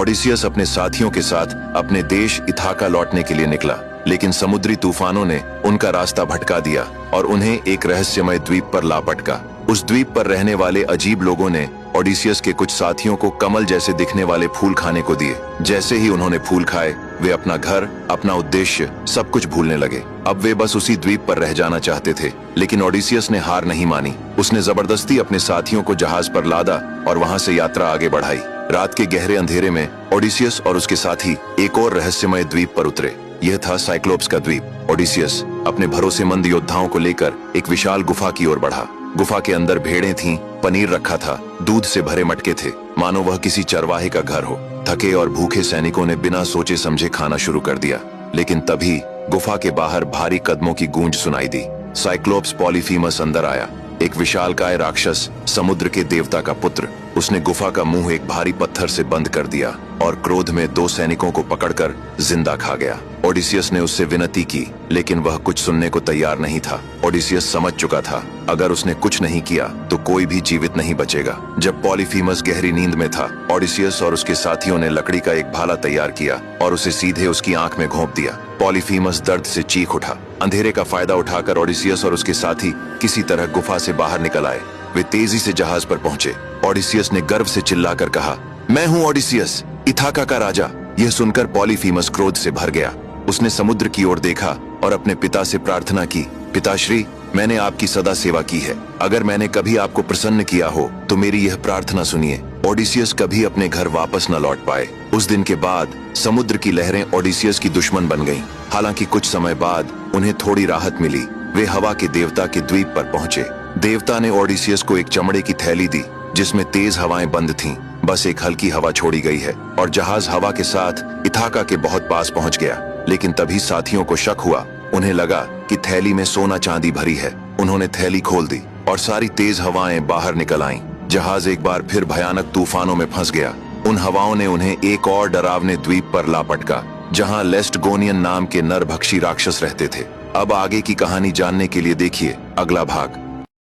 Odysseus अपने साथियों के साथ अपने देश इथाका लौटने के लिए निकला, लेकिन समुद्री तूफानों ने उनका रास्ता भटका दिया और उन्हें एक रहस्यमय द्वीप पर ला पटका। उस द्वीप पर रहने वाले अजीब लोगों ने ओडिसियस के कुछ साथियों को कमल जैसे दिखने वाले फूल खाने को दिए। जैसे ही उन्होंने फूल खाए, वे अपना घर, अपना उद्देश्य, सब कुछ भूलने लगे। अब वे बस उसी द्वीप पर रह जाना चाहते थे, लेकिन ओडिसियस ने हार नहीं मानी। उसने जबरदस्ती अपने साथियों को जहाज पर लादा और वहां से यात्रा आगे बढ़ाई। रात के गहरे अंधेरे में ओडिसियस और उसके साथी एक और रहस्यमय द्वीप पर उतरे। यह था साइक्लोप्स का द्वीप। ओडिसियस अपने भरोसेमंद योद्धाओं को लेकर एक विशाल गुफा की ओर बढ़ा। गुफा के अंदर भेड़ें थीं, पनीर रखा था, दूध से भरे मटके थे, मानो वह किसी चरवाहे का घर हो। थके और भूखे सैनिकों ने बिना सोचे समझे खाना शुरू कर दिया, लेकिन तभी गुफा के बाहर भारी कदमों की गूंज सुनाई दी। साइक्लोप्स पॉलीफीमस अंदर आया, एक विशालकाय राक्षस, समुद्र के देवता का पुत्र। उसने गुफा का मुंह एक भारी पत्थर से बंद कर दिया और क्रोध में 2 सैनिकों को पकड़कर जिंदा खा गया। ओडिसियस ने उससे विनती की, लेकिन वह कुछ सुनने को तैयार नहीं था। ओडिसियस समझ चुका था, अगर उसने कुछ नहीं किया तो कोई भी जीवित नहीं बचेगा। जब पॉलीफीमस गहरी नींद में था, ओडिसियस और उसके साथियों ने लकड़ी का एक भाला तैयार किया और उसे सीधे उसकी आंख में घोंप दिया। पॉलीफीमस दर्द से चीख उठा। अंधेरे का फायदा उठाकर ओडिसियस और उसके साथी किसी तरह गुफा से बाहर निकल आए। वे तेजी से जहाज पर पहुंचे। ओडिसियस ने गर्व से चिल्लाकर कहा, मैं हूं ओडिसियस, इथाका का राजा। यह सुनकर पॉलीफीमस क्रोध से भर गया। उसने समुद्र की ओर देखा और अपने पिता से प्रार्थना की, पिताश्री, मैंने आपकी सदा सेवा की है। अगर मैंने कभी आपको प्रसन्न किया हो तो मेरी यह प्रार्थना सुनिए। ओडिसियस कभी अपने घर वापस न लौट पाए। उस दिन के बाद समुद्र की लहरें ओडिसियस की दुश्मन बन गईं। हालांकि कुछ समय बाद उन्हें थोड़ी राहत मिली। वे हवा के देवता के द्वीप पर पहुंचे। देवता ने ओडिसियस को एक चमड़े की थैली दी जिसमें तेज हवाएं बंद थीं। बस एक हल्की हवा छोड़ी गई है और जहाज हवा के साथ इथाका के बहुत पास पहुंच गया। लेकिन तभी साथियों को शक हुआ। उन्हें लगा कि थैली में सोना चांदी भरी है। उन्होंने थैली खोल दी और सारी तेज हवाएं बाहर निकल आईं। जहाज एक बार फिर भयानक तूफानों में फंस गया। उन हवाओं ने उन्हें एक और डरावने द्वीप पर ला पटका, जहां लेस्टगोनियन नाम के नरभक्षी राक्षस रहते थे। अब आगे की कहानी जानने के लिए देखिए अगला भाग।